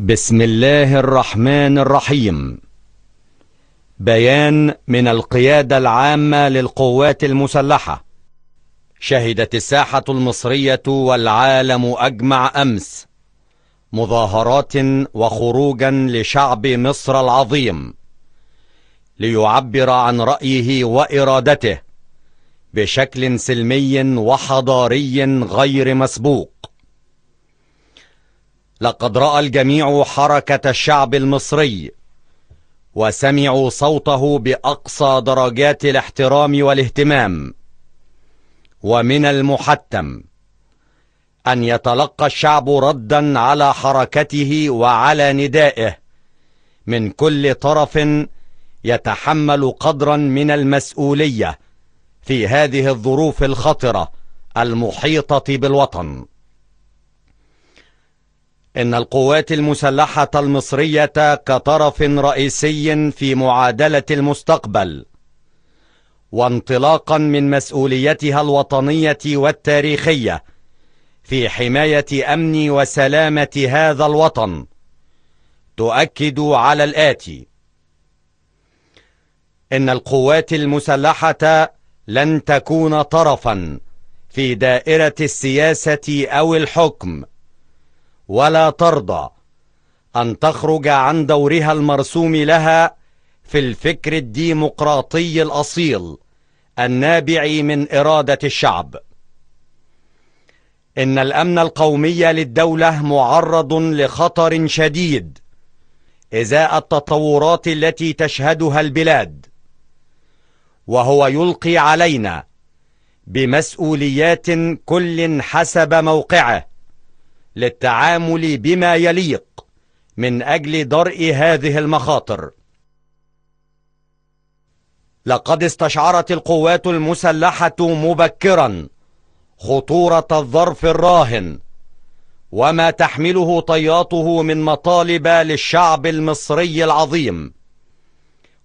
بسم الله الرحمن الرحيم. بيان من القيادة العامة للقوات المسلحة. شهدت الساحة المصرية والعالم أجمع أمس مظاهرات وخروجا لشعب مصر العظيم ليعبر عن رأيه وإرادته بشكل سلمي وحضاري غير مسبوق. لقد رأى الجميع حركة الشعب المصري وسمعوا صوته بأقصى درجات الاحترام والاهتمام، ومن المحتم أن يتلقى الشعب ردا على حركته وعلى ندائه من كل طرف يتحمل قدرا من المسؤولية في هذه الظروف الخطرة المحيطة بالوطن. إن القوات المسلحة المصرية كطرف رئيسي في معادلة المستقبل، وانطلاقا من مسؤوليتها الوطنية والتاريخية في حماية أمن وسلامة هذا الوطن، تؤكد على الآتي: إن القوات المسلحة لن تكون طرفا في دائرة السياسة أو الحكم، ولا ترضى أن تخرج عن دورها المرسوم لها في الفكر الديمقراطي الأصيل النابع من إرادة الشعب. إن الأمن القومي للدولة معرض لخطر شديد إزاء التطورات التي تشهدها البلاد، وهو يلقي علينا بمسؤوليات كل حسب موقعه للتعامل بما يليق من أجل درء هذه المخاطر. لقد استشعرت القوات المسلحة مبكرا خطورة الظرف الراهن وما تحمله طياته من مطالب للشعب المصري العظيم،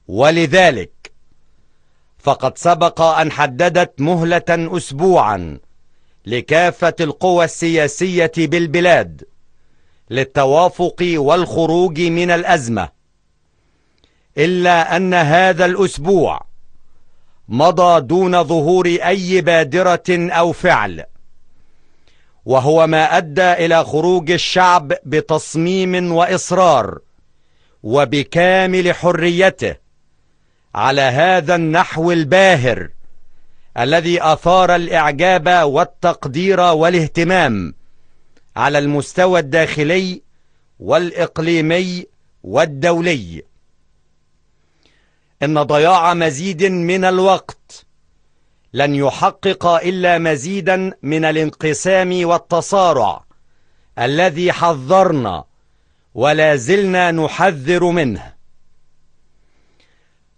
ولذلك فقد سبق أن حددت مهلة أسبوعا لكافة القوى السياسية بالبلاد للتوافق والخروج من الأزمة، إلا أن هذا الأسبوع مضى دون ظهور أي بادرة أو فعل، وهو ما أدى إلى خروج الشعب بتصميم وإصرار وبكامل حريته على هذا النحو الباهر الذي أثار الإعجاب والتقدير والاهتمام على المستوى الداخلي والإقليمي والدولي. إن ضياع مزيد من الوقت لن يحقق إلا مزيدا من الانقسام والتصارع الذي حذرنا ولا زلنا نحذر منه.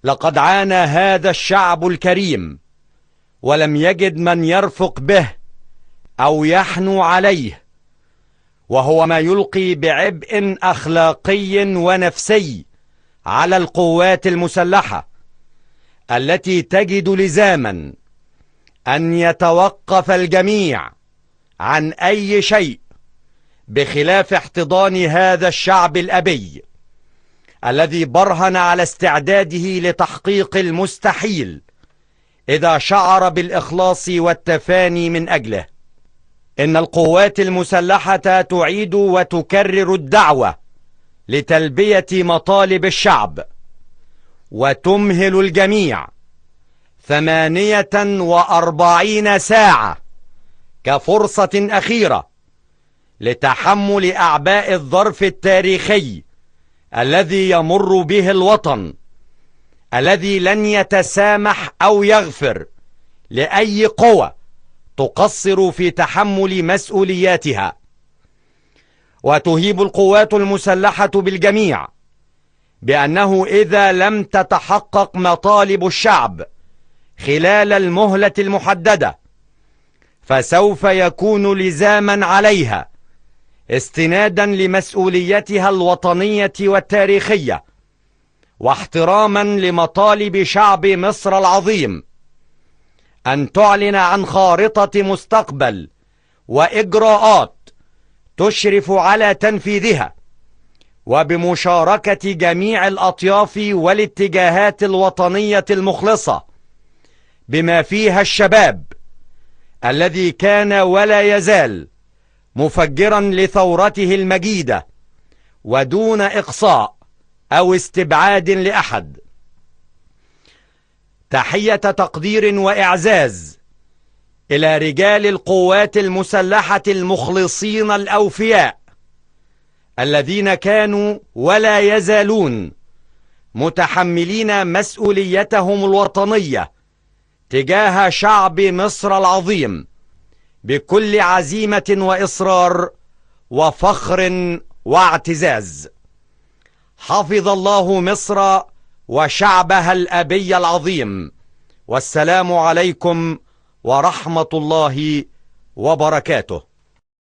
لقد عانى هذا الشعب الكريم ولم يجد من يرفق به أو يحنو عليه، وهو ما يلقي بعبء أخلاقي ونفسي على القوات المسلحة التي تجد لزاما أن يتوقف الجميع عن أي شيء بخلاف احتضان هذا الشعب الأبي الذي برهن على استعداده لتحقيق المستحيل إذا شعر بالإخلاص والتفاني من أجله. إن القوات المسلحة تعيد وتكرر الدعوة لتلبية مطالب الشعب، وتمهل الجميع 48 ساعة كفرصة أخيرة لتحمل أعباء الظرف التاريخي الذي يمر به الوطن، الذي لن يتسامح أو يغفر لأي قوى تقصر في تحمل مسؤولياتها. وتهيب القوات المسلحة بالجميع بأنه إذا لم تتحقق مطالب الشعب خلال المهلة المحددة، فسوف يكون لزاما عليها استنادا لمسؤوليتها الوطنية والتاريخية واحتراما لمطالب شعب مصر العظيم أن تعلن عن خارطة مستقبل وإجراءات تشرف على تنفيذها وبمشاركة جميع الأطياف والاتجاهات الوطنية المخلصة، بما فيها الشباب الذي كان ولا يزال مفجرا لثورته المجيدة ودون إقصاء أو استبعاد لأحد. تحية تقدير وإعزاز إلى رجال القوات المسلحة المخلصين الأوفياء الذين كانوا ولا يزالون متحملين مسؤوليتهم الوطنية تجاه شعب مصر العظيم بكل عزيمة وإصرار وفخر واعتزاز. حفظ الله مصر وشعبها الأبي العظيم، والسلام عليكم ورحمة الله وبركاته.